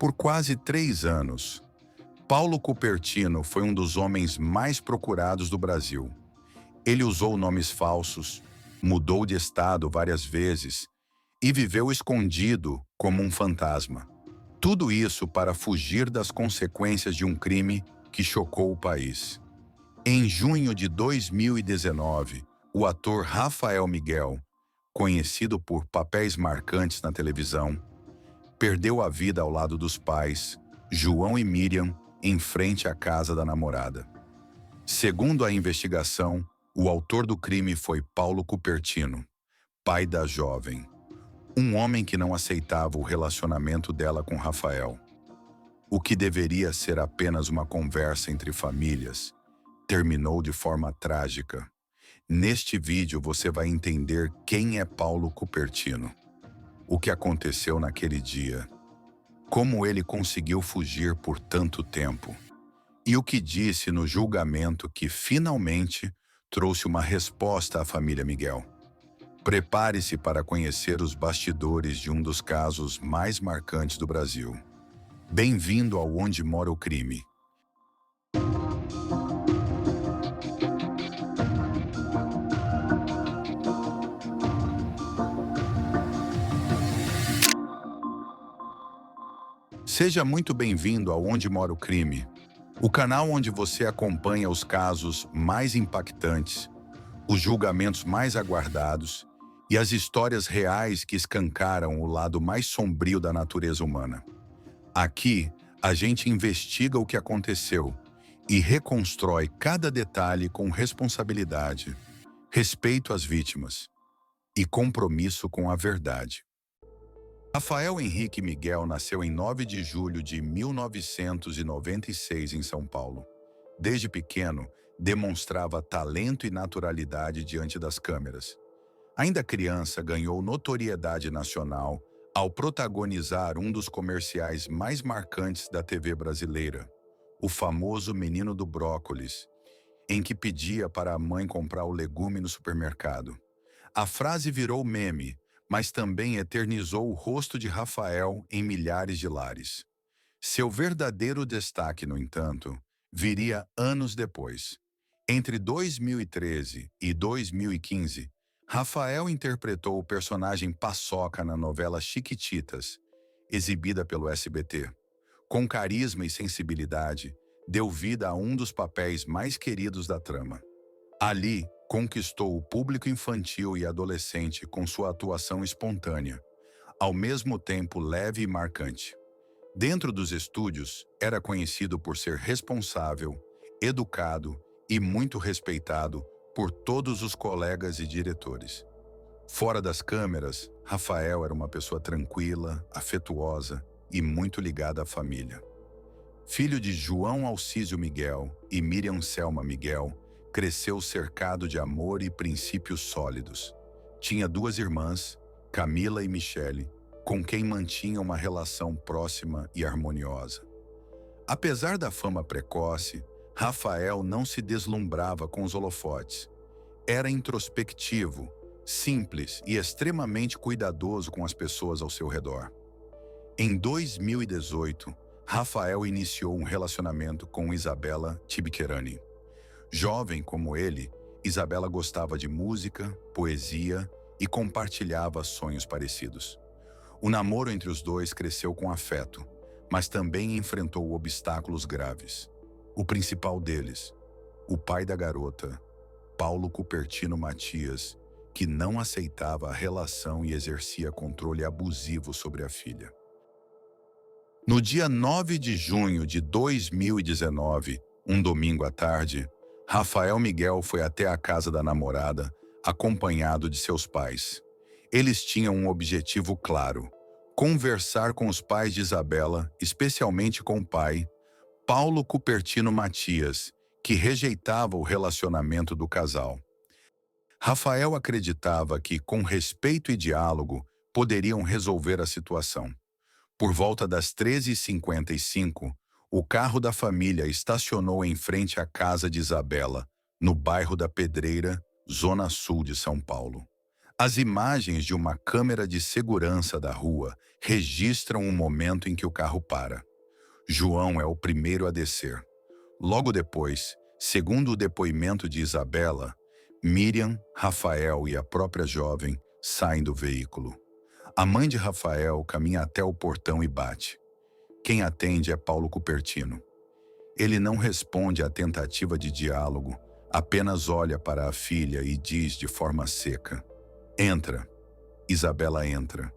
Por quase 3 anos, Paulo Cupertino foi um dos homens mais procurados do Brasil. Ele usou nomes falsos, mudou de estado várias vezes e viveu escondido como um fantasma. Tudo isso para fugir das consequências de um crime que chocou o país. Em junho de 2019, o ator Rafael Miguel, conhecido por papéis marcantes na televisão, perdeu a vida ao lado dos pais, João e Miriam, em frente à casa da namorada. Segundo a investigação, o autor do crime foi Paulo Cupertino, pai da jovem. Um homem que não aceitava o relacionamento dela com Rafael. O que deveria ser apenas uma conversa entre famílias, terminou de forma trágica. Neste vídeo você vai entender quem é Paulo Cupertino, o que aconteceu naquele dia, como ele conseguiu fugir por tanto tempo e o que disse no julgamento que finalmente trouxe uma resposta à família Miguel. Prepare-se para conhecer os bastidores de um dos casos mais marcantes do Brasil. Bem-vindo ao Onde Mora o Crime. Seja muito bem-vindo ao Onde Mora o Crime, o canal onde você acompanha os casos mais impactantes, os julgamentos mais aguardados e as histórias reais que escancaram o lado mais sombrio da natureza humana. Aqui, a gente investiga o que aconteceu e reconstrói cada detalhe com responsabilidade, respeito às vítimas e compromisso com a verdade. Rafael Henrique Miguel nasceu em 9 de julho de 1996 em São Paulo. Desde pequeno, demonstrava talento e naturalidade diante das câmeras. Ainda criança, ganhou notoriedade nacional ao protagonizar um dos comerciais mais marcantes da TV brasileira, o famoso Menino do Brócolis, em que pedia para a mãe comprar o legume no supermercado. A frase virou meme, mas também eternizou o rosto de Rafael em milhares de lares. Seu verdadeiro destaque, no entanto, viria anos depois. Entre 2013 e 2015, Rafael interpretou o personagem Paçoca na novela Chiquititas, exibida pelo SBT. Com carisma e sensibilidade, deu vida a um dos papéis mais queridos da trama. Ali, conquistou o público infantil e adolescente com sua atuação espontânea, ao mesmo tempo leve e marcante. Dentro dos estúdios, era conhecido por ser responsável, educado e muito respeitado por todos os colegas e diretores. Fora das câmeras, Rafael era uma pessoa tranquila, afetuosa e muito ligada à família. Filho de João Alcísio Miguel e Miriam Selma Miguel, cresceu cercado de amor e princípios sólidos. Tinha 2 irmãs, Camila e Michele, com quem mantinha uma relação próxima e harmoniosa. Apesar da fama precoce, Rafael não se deslumbrava com os holofotes. Era introspectivo, simples e extremamente cuidadoso com as pessoas ao seu redor. Em 2018, Rafael iniciou um relacionamento com Isabela Tibquerani. Jovem como ele, Isabela gostava de música, poesia e compartilhava sonhos parecidos. O namoro entre os dois cresceu com afeto, mas também enfrentou obstáculos graves. O principal deles, o pai da garota, Paulo Cupertino Matias, que não aceitava a relação e exercia controle abusivo sobre a filha. No dia 9 de junho de 2019, um domingo à tarde, Rafael Miguel foi até a casa da namorada, acompanhado de seus pais. Eles tinham um objetivo claro: conversar com os pais de Isabela, especialmente com o pai, Paulo Cupertino Matias, que rejeitava o relacionamento do casal. Rafael acreditava que, com respeito e diálogo, poderiam resolver a situação. Por volta das 13h55, o carro da família estacionou em frente à casa de Isabela, no bairro da Pedreira, zona sul de São Paulo. As imagens de uma câmera de segurança da rua registram o momento em que o carro para. João é o primeiro a descer. Logo depois, segundo o depoimento de Isabela, Miriam, Rafael e a própria jovem saem do veículo. A mãe de Rafael caminha até o portão e bate. Quem atende é Paulo Cupertino. Ele não responde à tentativa de diálogo, apenas olha para a filha e diz de forma seca: "Entra." Isabela entra.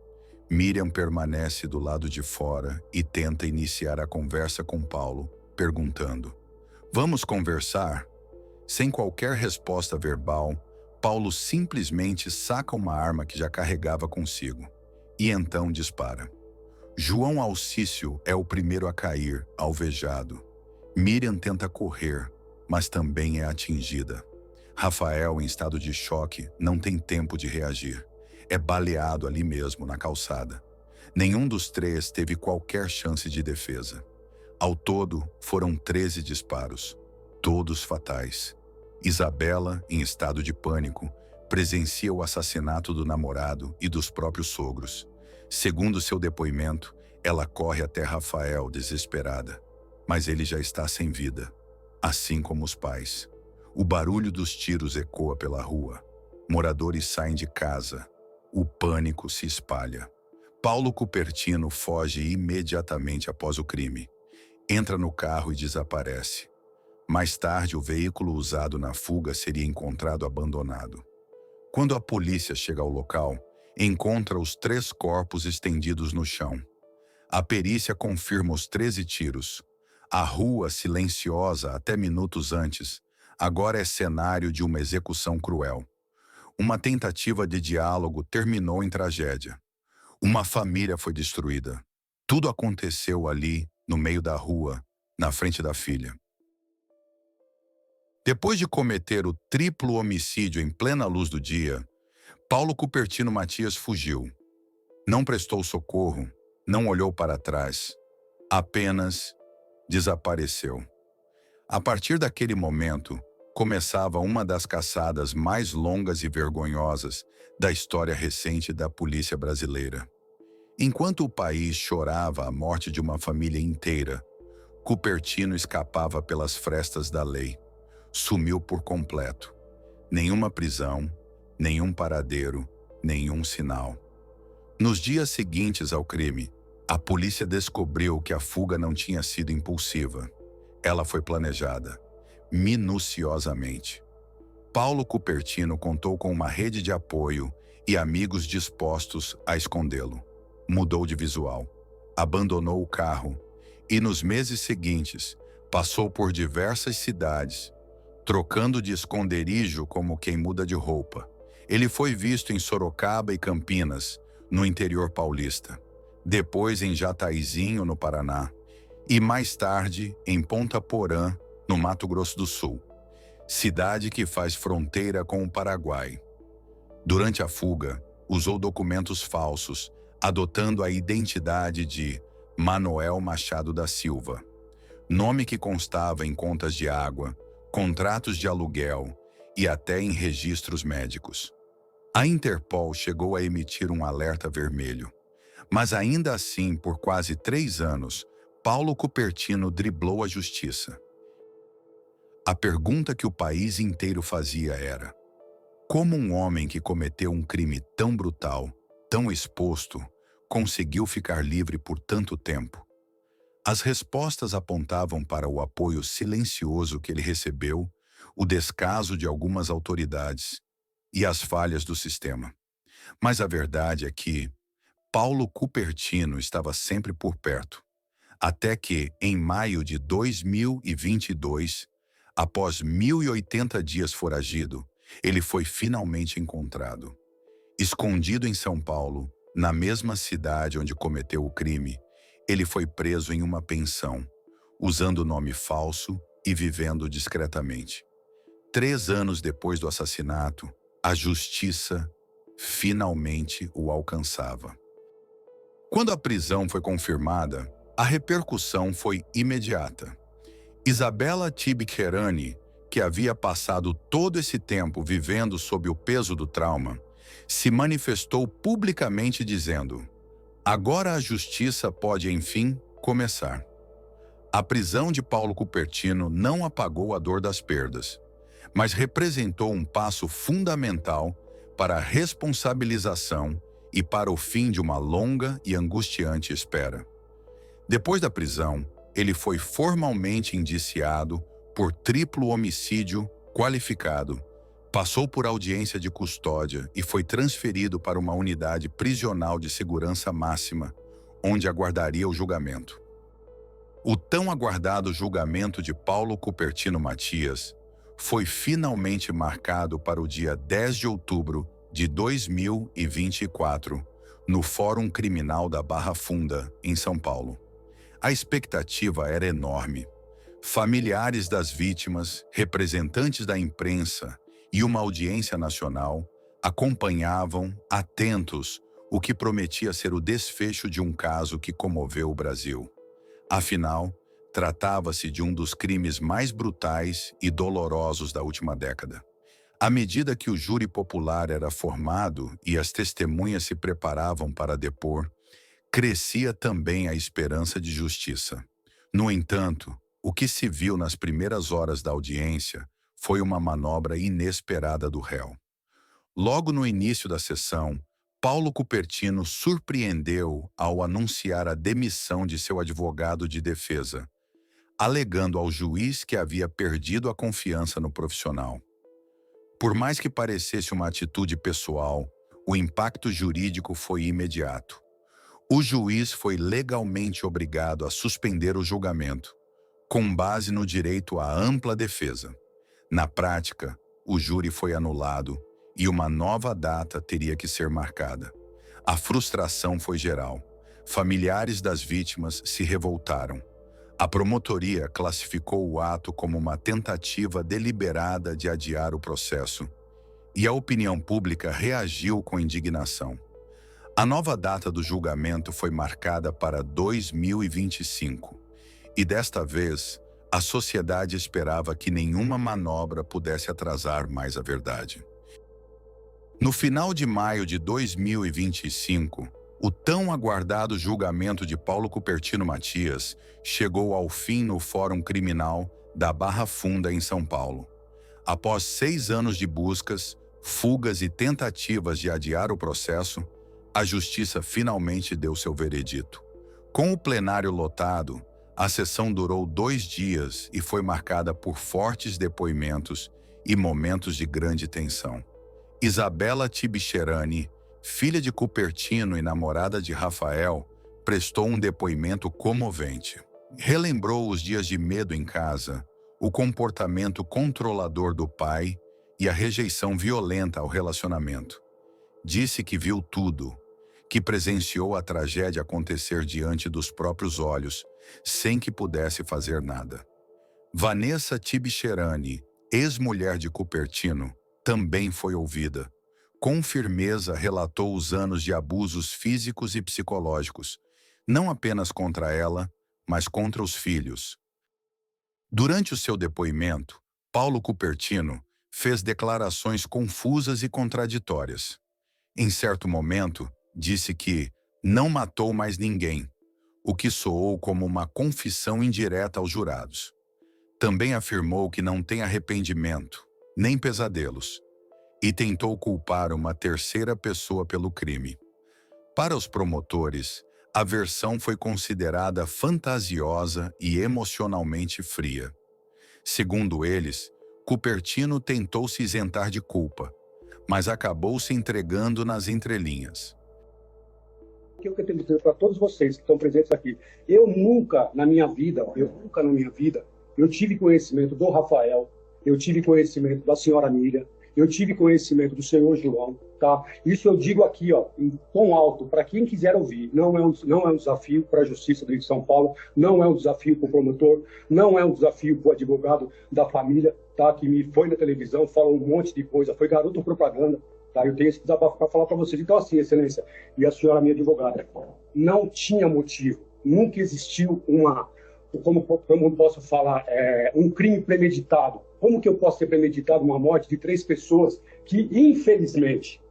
Miriam permanece do lado de fora e tenta iniciar a conversa com Paulo, perguntando: "Vamos conversar?" Sem qualquer resposta verbal, Paulo simplesmente saca uma arma que já carregava consigo e então dispara. João Alcício é o primeiro a cair, alvejado. Miriam tenta correr, mas também é atingida. Rafael, em estado de choque, não tem tempo de reagir. É baleado ali mesmo, na calçada. Nenhum dos três teve qualquer chance de defesa. Ao todo, foram 13 disparos, todos fatais. Isabela, em estado de pânico, presencia o assassinato do namorado e dos próprios sogros. Segundo seu depoimento, ela corre até Rafael desesperada, mas ele já está sem vida, assim como os pais. O barulho dos tiros ecoa pela rua. Moradores saem de casa. O pânico se espalha. Paulo Cupertino foge imediatamente após o crime. Entra no carro e desaparece. Mais tarde, o veículo usado na fuga seria encontrado abandonado. Quando a polícia chega ao local, encontra os 3 corpos estendidos no chão. A perícia confirma os 13 tiros. A rua, silenciosa até minutos antes, agora é cenário de uma execução cruel. Uma tentativa de diálogo terminou em tragédia. Uma família foi destruída. Tudo aconteceu ali, no meio da rua, na frente da filha. Depois de cometer o triplo homicídio em plena luz do dia, Paulo Cupertino Matias fugiu. Não prestou socorro, não olhou para trás, apenas desapareceu. A partir daquele momento, começava uma das caçadas mais longas e vergonhosas da história recente da polícia brasileira. Enquanto o país chorava a morte de uma família inteira, Cupertino escapava pelas frestas da lei. Sumiu por completo. Nenhuma prisão, nenhum paradeiro, nenhum sinal. Nos dias seguintes ao crime, a polícia descobriu que a fuga não tinha sido impulsiva. Ela foi planejada, minuciosamente. Paulo Cupertino contou com uma rede de apoio e amigos dispostos a escondê-lo. Mudou de visual, abandonou o carro e, nos meses seguintes, passou por diversas cidades, trocando de esconderijo como quem muda de roupa. Ele foi visto em Sorocaba e Campinas, no interior paulista, depois em Jataizinho, no Paraná, e mais tarde em Ponta Porã, no Mato Grosso do Sul, cidade que faz fronteira com o Paraguai. Durante a fuga, usou documentos falsos, adotando a identidade de Manoel Machado da Silva, nome que constava em contas de água, contratos de aluguel e até em registros médicos. A Interpol chegou a emitir um alerta vermelho, mas ainda assim, por quase 3 anos, Paulo Cupertino driblou a justiça. A pergunta que o país inteiro fazia era: como um homem que cometeu um crime tão brutal, tão exposto, conseguiu ficar livre por tanto tempo? As respostas apontavam para o apoio silencioso que ele recebeu, o descaso de algumas autoridades e as falhas do sistema. Mas a verdade é que Paulo Cupertino estava sempre por perto, até que, em maio de 2022, após 1.080 dias foragido, ele foi finalmente encontrado. Escondido em São Paulo, na mesma cidade onde cometeu o crime, ele foi preso em uma pensão, usando nome falso e vivendo discretamente. 3 anos depois do assassinato, a justiça finalmente o alcançava. Quando a prisão foi confirmada, a repercussão foi imediata. Isabela Tibik-Herani, que havia passado todo esse tempo vivendo sob o peso do trauma, se manifestou publicamente dizendo: agora a justiça pode, enfim, começar. A prisão de Paulo Cupertino não apagou a dor das perdas, mas representou um passo fundamental para a responsabilização e para o fim de uma longa e angustiante espera. Depois da prisão, ele foi formalmente indiciado por triplo homicídio qualificado, passou por audiência de custódia e foi transferido para uma unidade prisional de segurança máxima, onde aguardaria o julgamento. O tão aguardado julgamento de Paulo Cupertino Matias foi finalmente marcado para o dia 10 de outubro de 2024, no Fórum Criminal da Barra Funda, em São Paulo. A expectativa era enorme. Familiares das vítimas, representantes da imprensa e uma audiência nacional acompanhavam, atentos, o que prometia ser o desfecho de um caso que comoveu o Brasil. Afinal, tratava-se de um dos crimes mais brutais e dolorosos da última década. À medida que o júri popular era formado e as testemunhas se preparavam para depor, crescia também a esperança de justiça. No entanto, o que se viu nas primeiras horas da audiência foi uma manobra inesperada do réu. Logo no início da sessão, Paulo Cupertino surpreendeu ao anunciar a demissão de seu advogado de defesa, alegando ao juiz que havia perdido a confiança no profissional. Por mais que parecesse uma atitude pessoal, o impacto jurídico foi imediato. O juiz foi legalmente obrigado a suspender o julgamento, com base no direito à ampla defesa. Na prática, o júri foi anulado e uma nova data teria que ser marcada. A frustração foi geral. Familiares das vítimas se revoltaram. A promotoria classificou o ato como uma tentativa deliberada de adiar o processo, e a opinião pública reagiu com indignação. A nova data do julgamento foi marcada para 2025, e desta vez, a sociedade esperava que nenhuma manobra pudesse atrasar mais a verdade. No final de maio de 2025, o tão aguardado julgamento de Paulo Cupertino Matias chegou ao fim no Fórum Criminal da Barra Funda, em São Paulo. Após 6 anos de buscas, fugas e tentativas de adiar o processo, a Justiça finalmente deu seu veredito. Com o plenário lotado, a sessão durou 2 dias e foi marcada por fortes depoimentos e momentos de grande tensão. Isabela Tibcherani, filha de Cupertino e namorada de Rafael, prestou um depoimento comovente. Relembrou os dias de medo em casa, o comportamento controlador do pai e a rejeição violenta ao relacionamento. Disse que viu tudo, que presenciou a tragédia acontecer diante dos próprios olhos, sem que pudesse fazer nada. Vanessa Tibcherani, ex-mulher de Cupertino, também foi ouvida. Com firmeza relatou os anos de abusos físicos e psicológicos, não apenas contra ela, mas contra os filhos. Durante o seu depoimento, Paulo Cupertino fez declarações confusas e contraditórias. Em certo momento, disse que não matou mais ninguém, o que soou como uma confissão indireta aos jurados. Também afirmou que não tem arrependimento, nem pesadelos, e tentou culpar uma terceira pessoa pelo crime. Para os promotores, a versão foi considerada fantasiosa e emocionalmente fria. Segundo eles, Cupertino tentou se isentar de culpa, mas acabou se entregando nas entrelinhas. O que eu tenho que dizer para todos vocês que estão presentes aqui, eu nunca na minha vida, eu tive conhecimento do Rafael, eu tive conhecimento da senhora Miriam, eu tive conhecimento do senhor João, tá? Isso eu digo aqui, ó, em tom alto, para quem quiser ouvir. Não é um desafio para a Justiça de São Paulo, não é um desafio para o promotor, não é um desafio para o advogado da família, tá? Que me foi na televisão, falou um monte de coisa, foi garoto propaganda, tá? Eu tenho esse desabafo para falar para vocês. Então, assim, Excelência, e a senhora minha advogada, não tinha motivo, nunca existiu como eu posso falar, um crime premeditado. Como que eu posso ter premeditado uma morte de 3 pessoas que, infelizmente,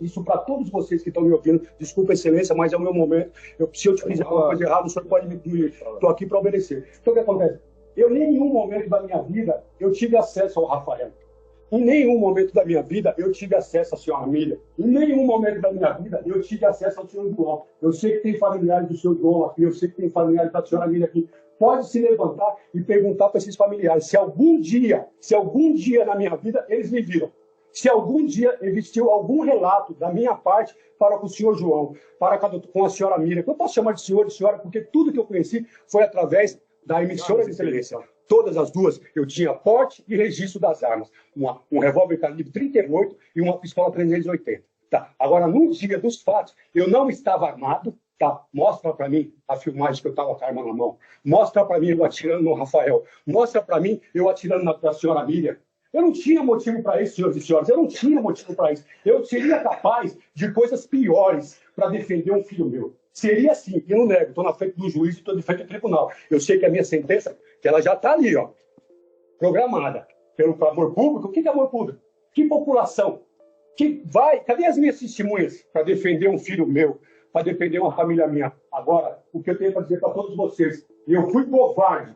isso para todos vocês que estão me ouvindo, desculpa, excelência, mas é o meu momento. Se eu te fizer alguma coisa errada, o senhor pode me... Estou aqui para obedecer. Então, o que acontece? Eu, em nenhum momento da minha vida, eu tive acesso ao Rafael. Em nenhum momento da minha vida, eu tive acesso à senhora Mília. Em nenhum momento da minha vida, eu tive acesso ao senhor João. Eu sei que tem familiares do senhor João aqui, eu sei que tem familiares da senhora Mília aqui. Pode se levantar e perguntar para esses familiares se algum dia na minha vida eles me viram. Se algum dia existiu algum relato da minha parte para com o senhor João, para com a senhora Mília. Eu posso chamar de senhor e senhora porque tudo que eu conheci foi através da emissora de televisão. Todas as duas, eu tinha porte e registro das armas. Um revólver calibre 38 e uma pistola 380. Tá. Agora, no dia dos fatos, eu não estava armado. Tá. Mostra para mim a filmagem que eu estava com a arma na mão. Mostra para mim eu atirando no Rafael. Mostra para mim eu atirando na senhora Mília. Eu não tinha motivo para isso, senhores e senhoras. Eu não tinha motivo para isso. Eu seria capaz de coisas piores para defender um filho meu. Seria assim, e não nego, estou na frente do juiz e estou de frente do tribunal. Eu sei que a minha sentença, que ela já está ali, ó, programada pelo amor público. O que é amor público? Que população? Que vai? Cadê as minhas testemunhas para defender um filho meu, para defender uma família minha? Agora, o que eu tenho para dizer para todos vocês, eu fui covarde.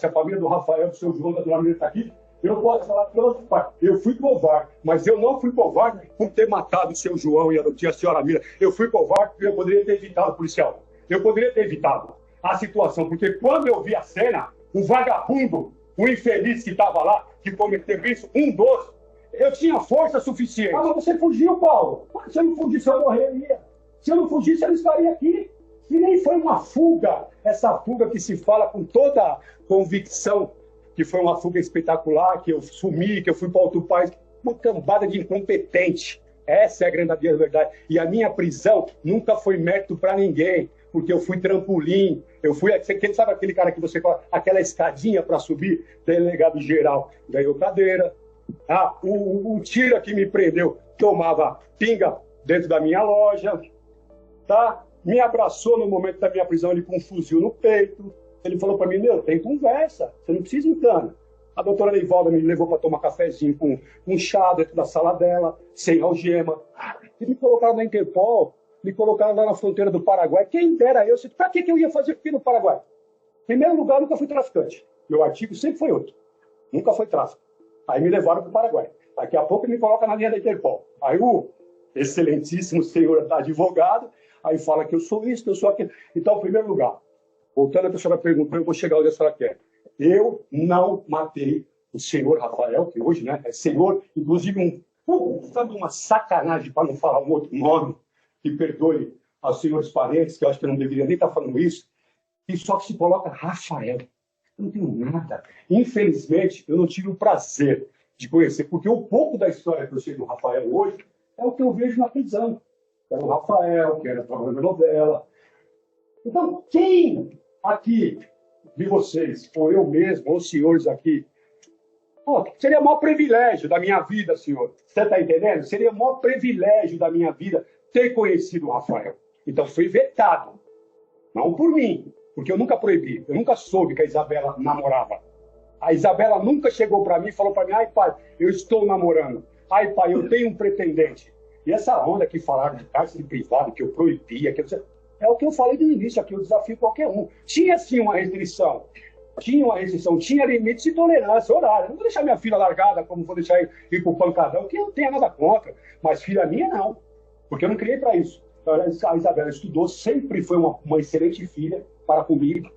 Se a família do Rafael, do seu João, da dona Maria está aqui, eu posso falar pelos pais. Eu fui covarde, mas eu não fui covarde por ter matado o seu João e a senhora Mira. Eu fui covarde porque eu poderia ter evitado, policial. Eu poderia ter evitado a situação, porque quando eu vi a cena, o vagabundo, o infeliz que estava lá, que cometeu isso, um dos, eu tinha força suficiente. Ah, mas você fugiu, Paulo. Se eu não fugisse, eu morreria. Se eu não fugisse, eu não estaria aqui. E nem foi uma fuga, essa fuga que se fala com toda convicção, que foi uma fuga espetacular, que eu sumi, que eu fui para outro país, uma cambada de incompetente. Essa é a grande verdade. E a minha prisão nunca foi mérito para ninguém, porque eu fui trampolim, sabe aquele cara que você coloca aquela escadinha para subir, delegado geral, ganhou cadeira. O tira que me prendeu tomava pinga dentro da minha loja, tá? Me abraçou no momento da minha prisão, ele com um fuzil no peito. Ele falou para mim, tem conversa, você não precisa entrar. A doutora Neivalda me levou para tomar cafezinho com um chá dentro da sala dela, sem algema. E me colocaram na Interpol, me colocaram lá na fronteira do Paraguai. Quem dera eu, para que eu ia fazer aqui no Paraguai? Em primeiro lugar, eu nunca fui traficante. Meu artigo sempre foi outro. Nunca foi tráfico. Aí me levaram para o Paraguai. Daqui a pouco ele me coloca na linha da Interpol. Aí o excelentíssimo senhor advogado, aí fala que eu sou isso, que eu sou aquilo. Então, em primeiro lugar, voltando a pessoa perguntou, eu vou chegar onde a senhora quer. Eu não matei o senhor Rafael, que hoje, né, é senhor, inclusive sabe, uma sacanagem, para não falar um outro nome, que perdoe aos senhores parentes, que eu acho que eu não deveria nem estar falando isso, e só que se coloca Rafael. Eu não tenho nada. Infelizmente, eu não tive o prazer de conhecer, porque o pouco da história que eu sei do Rafael hoje é o que eu vejo na prisão. Era o Rafael, que era trabalhando na novela. Então, quem aqui de vocês, ou eu mesmo, ou os senhores aqui, seria o maior privilégio da minha vida, senhor. Você está entendendo? Seria o maior privilégio da minha vida ter conhecido o Rafael. Então, foi vetado. Não por mim, porque eu nunca proibi. Eu nunca soube que a Isabela namorava. A Isabela nunca chegou para mim e falou para mim, ai, pai, eu estou namorando. Ai, pai, eu tenho um pretendente. E essa onda que falaram de cárcere privado, que eu proibia, é o que eu falei no início aqui, eu desafio qualquer um. Tinha sim uma restrição, tinha limites de tolerância, horário. Não vou deixar minha filha largada, como vou deixar ir pro pancadão, que eu não tenho nada contra. Mas filha minha, não. Porque eu não criei para isso. A Isabela estudou, sempre foi uma excelente filha para comigo.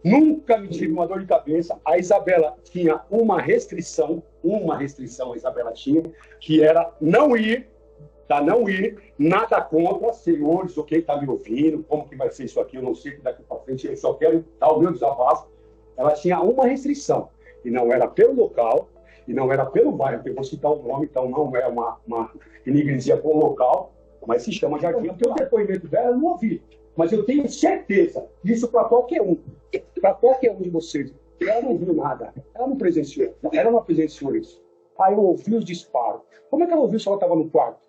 Nunca me tive uma dor de cabeça. A Isabela tinha uma restrição a Isabela tinha, que era não ir, nada contra, senhores, ou quem está me ouvindo, como que vai ser isso aqui, eu não sei, que daqui para frente eu só quero dar o meu desabafo. Ela tinha uma restrição, e não era pelo local, e não era pelo bairro, porque eu vou citar o nome, então não é uma inigresia com o local, mas se chama Jardim. Porque o depoimento dela eu não ouvi, mas eu tenho certeza, isso para qualquer um de vocês, ela não viu nada, ela não presenciou isso. Aí eu ouvi os disparos. Como é que ela ouviu se ela estava no quarto?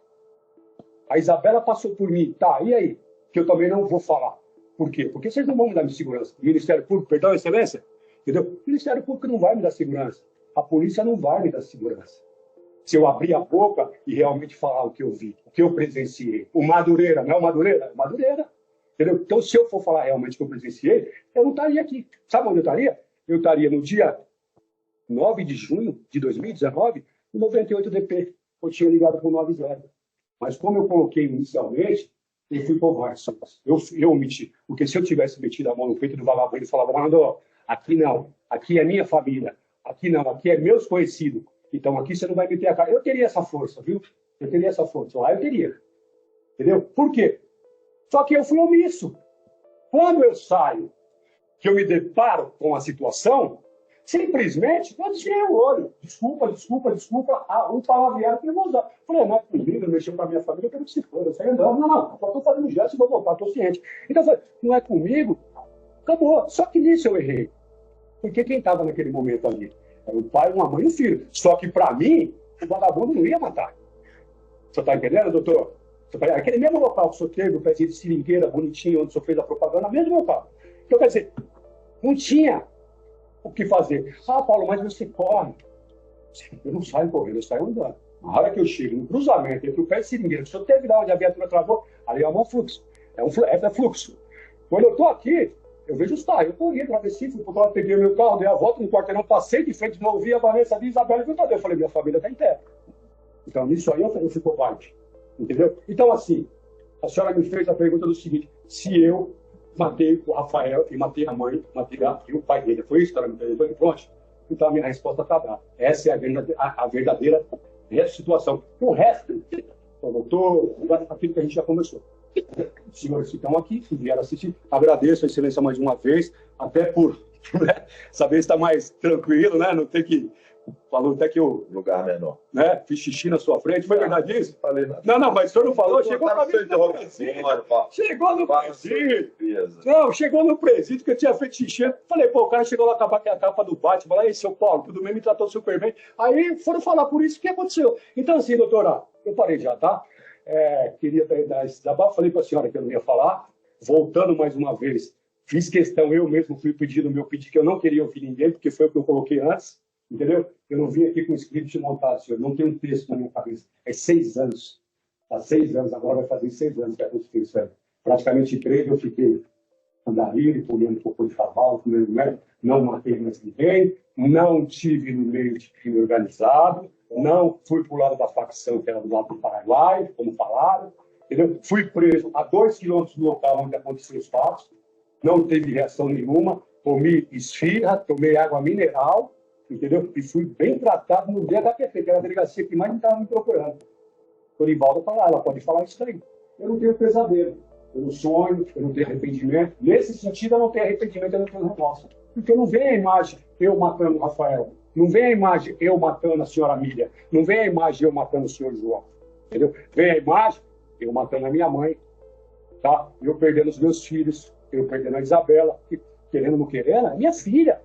A Isabela passou por mim, tá, e aí? Que eu também não vou falar. Por quê? Porque vocês não vão me dar segurança. O Ministério Público, perdão, Excelência, entendeu? O Ministério Público não vai me dar segurança. A polícia não vai me dar segurança. se eu abrir a boca e realmente falar o que eu vi, o que eu presenciei. O Madureira, não é o Madureira? É o Madureira. Entendeu? Então, se eu for falar realmente o que eu presenciei, eu não estaria aqui. Sabe onde eu estaria? Eu estaria no dia 9 de junho de 2019, no 98 DP. Eu tinha ligado para o 90. Mas como eu coloquei inicialmente, eu fui covarde. Eu omiti. Porque se eu tivesse metido a mão no peito do vagabundo e falava, Mano, aqui não, aqui é minha família, aqui não, aqui é meus conhecidos. Então aqui você não vai meter a cara. Eu teria essa força, viu? Eu teria essa força. Lá eu teria. Entendeu? Por quê? Só que eu fui omisso. Quando eu saio, que eu me deparo com a situação, simplesmente eu desviei o olho. Desculpa. Um palavreado que eu vou usar. Falei, não é comigo, mexeu com a minha família, eu quero que se for. Eu saí andando. Não, só estou fazendo gesto e vou voltar, estou ciente. Então eu falei, não é comigo, acabou. Só que nisso eu errei. Porque quem estava naquele momento ali? Era o pai, uma mãe e um filho. Só que para mim, o vagabundo não ia matar. Você está entendendo, doutor? Aquele mesmo local que o senhor teve, o pezinho de seringueira bonitinho, onde o senhor fez a propaganda, mesmo local. Então, quer dizer, não tinha o que fazer. Ah, Paulo, mas você corre. Eu não saio correndo, eu saio andando. Na hora que eu chego no cruzamento entre o pé de seringueira, se eu teve lá onde a viatura travou, ali é um fluxo. É fluxo. Quando eu estou aqui, eu vejo os carros. Eu corri, atravessei, fui para o lado, peguei meu carro, dei a volta no quarteirão, passei de frente, não ouvi a Vanessa, a Isabela e eu falei, minha família está em pé. Então, nisso aí eu fui covarde. Entendeu? Então, assim, a senhora me fez a pergunta do seguinte: se eu matei o Rafael e matei a mãe, matei e o pai dele, foi isso que ela me perguntou? Pronto. Então, a minha resposta está dada. Essa é a verdadeira situação. O resto, eu voltou aquilo que a gente já conversou. Os senhores que estão aqui, que vieram assistir, agradeço a excelência mais uma vez, até por saber estar mais tranquilo, né? Não ter que. Falou até que eu. Lugar menor. Né? Fiz xixi na sua frente, foi verdade isso? Falei nada. Não, mas o senhor não falou, chegou para mim. Chegou no presídio. Não, chegou no presídio que eu tinha feito xixi. Falei, pô, o cara chegou lá com a capa do Batman, falei, ei, seu Paulo, tudo bem, me tratou super bem. Aí foram falar por isso, o que aconteceu? Então, assim, doutora, eu parei já, tá? Queria dar esse desabafo, falei para a senhora que eu não ia falar. Voltando mais uma vez, fiz questão, eu mesmo fui pedindo o meu pedido, que eu não queria ouvir ninguém, porque foi o que eu coloquei antes. Entendeu? Eu não vim aqui com script montado, senhor. Não tem um texto na minha cabeça. É 6 anos. Há 6 anos, agora vai fazer 6 anos que aconteceu isso aí. Praticamente 3 eu fiquei andarilho, comendo cocô de cavalo, comendo merda. Não matei mais ninguém. Não tive no meio de crime organizado. Não fui para o lado da facção, que era do lado do Paraguai, como falaram. Entendeu? Fui preso a 2 quilômetros do local onde aconteceu os fatos. Não teve reação nenhuma. Comi esfirra, tomei água mineral. Entendeu? E fui bem tratado no DHPP, que era a delegacia que mais estava me procurando. Dorivalda está lá, ela pode falar isso aí. Eu não tenho pesadelo, eu não sonho, eu não tenho arrependimento. Nesse sentido, eu não tenho arrependimento, eu não tenho remorso. Porque não vem a imagem eu matando o Rafael, não vem a imagem eu matando a senhora Mília, não vem a imagem eu matando o senhor João. Entendeu? Vem a imagem eu matando a minha mãe, tá? Eu perdendo os meus filhos, eu perdendo a Isabela, que, querendo ou não querendo, é minha filha.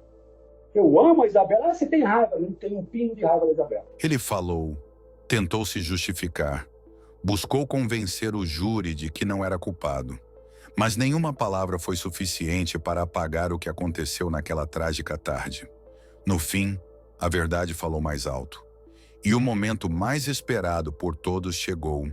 Eu amo a Isabela. Ah, você tem raiva. Não tenho um pingo de raiva da Isabela. Ele falou, tentou se justificar, buscou convencer o júri de que não era culpado. Mas nenhuma palavra foi suficiente para apagar o que aconteceu naquela trágica tarde. No fim, a verdade falou mais alto. E o momento mais esperado por todos chegou.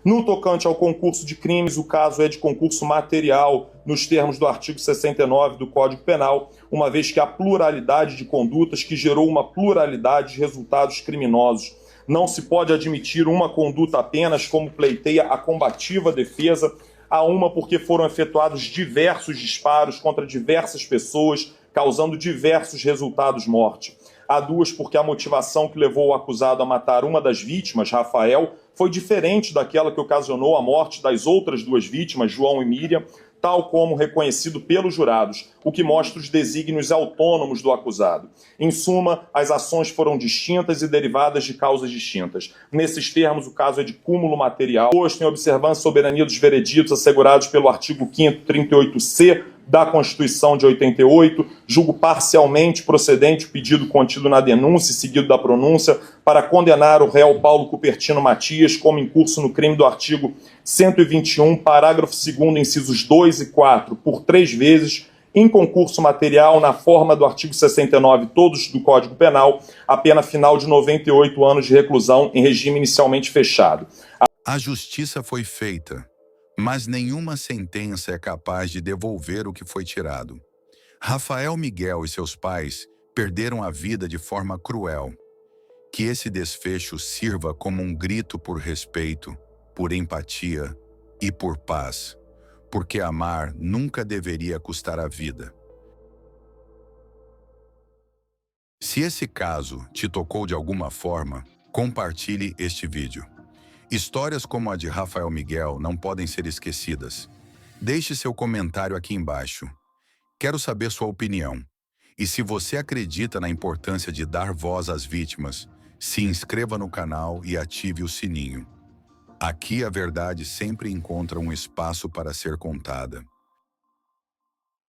No tocante ao concurso de crimes, o caso é de concurso material, nos termos do artigo 69 do Código Penal, uma vez que há pluralidade de condutas que gerou uma pluralidade de resultados criminosos. Não se pode admitir uma conduta apenas como pleiteia a combativa defesa, há uma porque foram efetuados diversos disparos contra diversas pessoas, causando diversos resultados morte. Há duas porque a motivação que levou o acusado a matar uma das vítimas, Rafael, foi diferente daquela que ocasionou a morte das outras 2 vítimas, João e Miriam, tal como reconhecido pelos jurados, o que mostra os desígnios autônomos do acusado. Em suma, as ações foram distintas e derivadas de causas distintas. Nesses termos, o caso é de cúmulo material, posto em observância à soberania dos vereditos assegurados pelo artigo 5º 38C da Constituição de 88, julgo parcialmente procedente o pedido contido na denúncia e seguido da pronúncia para condenar o réu Paulo Cupertino Matias como incurso no crime do artigo 121, parágrafo 2º, incisos 2 e 4, por 3 vezes, Em concurso material, na forma do artigo 69, todos do Código Penal, a pena final de 98 anos de reclusão em regime inicialmente fechado. A justiça foi feita, mas nenhuma sentença é capaz de devolver o que foi tirado. Rafael Miguel e seus pais perderam a vida de forma cruel. Que esse desfecho sirva como um grito por respeito, por empatia e por paz, porque amar nunca deveria custar a vida. Se esse caso te tocou de alguma forma, compartilhe este vídeo. Histórias como a de Rafael Miguel não podem ser esquecidas. Deixe seu comentário aqui embaixo. Quero saber sua opinião. E se você acredita na importância de dar voz às vítimas, se inscreva no canal e ative o sininho. Aqui a verdade sempre encontra um espaço para ser contada.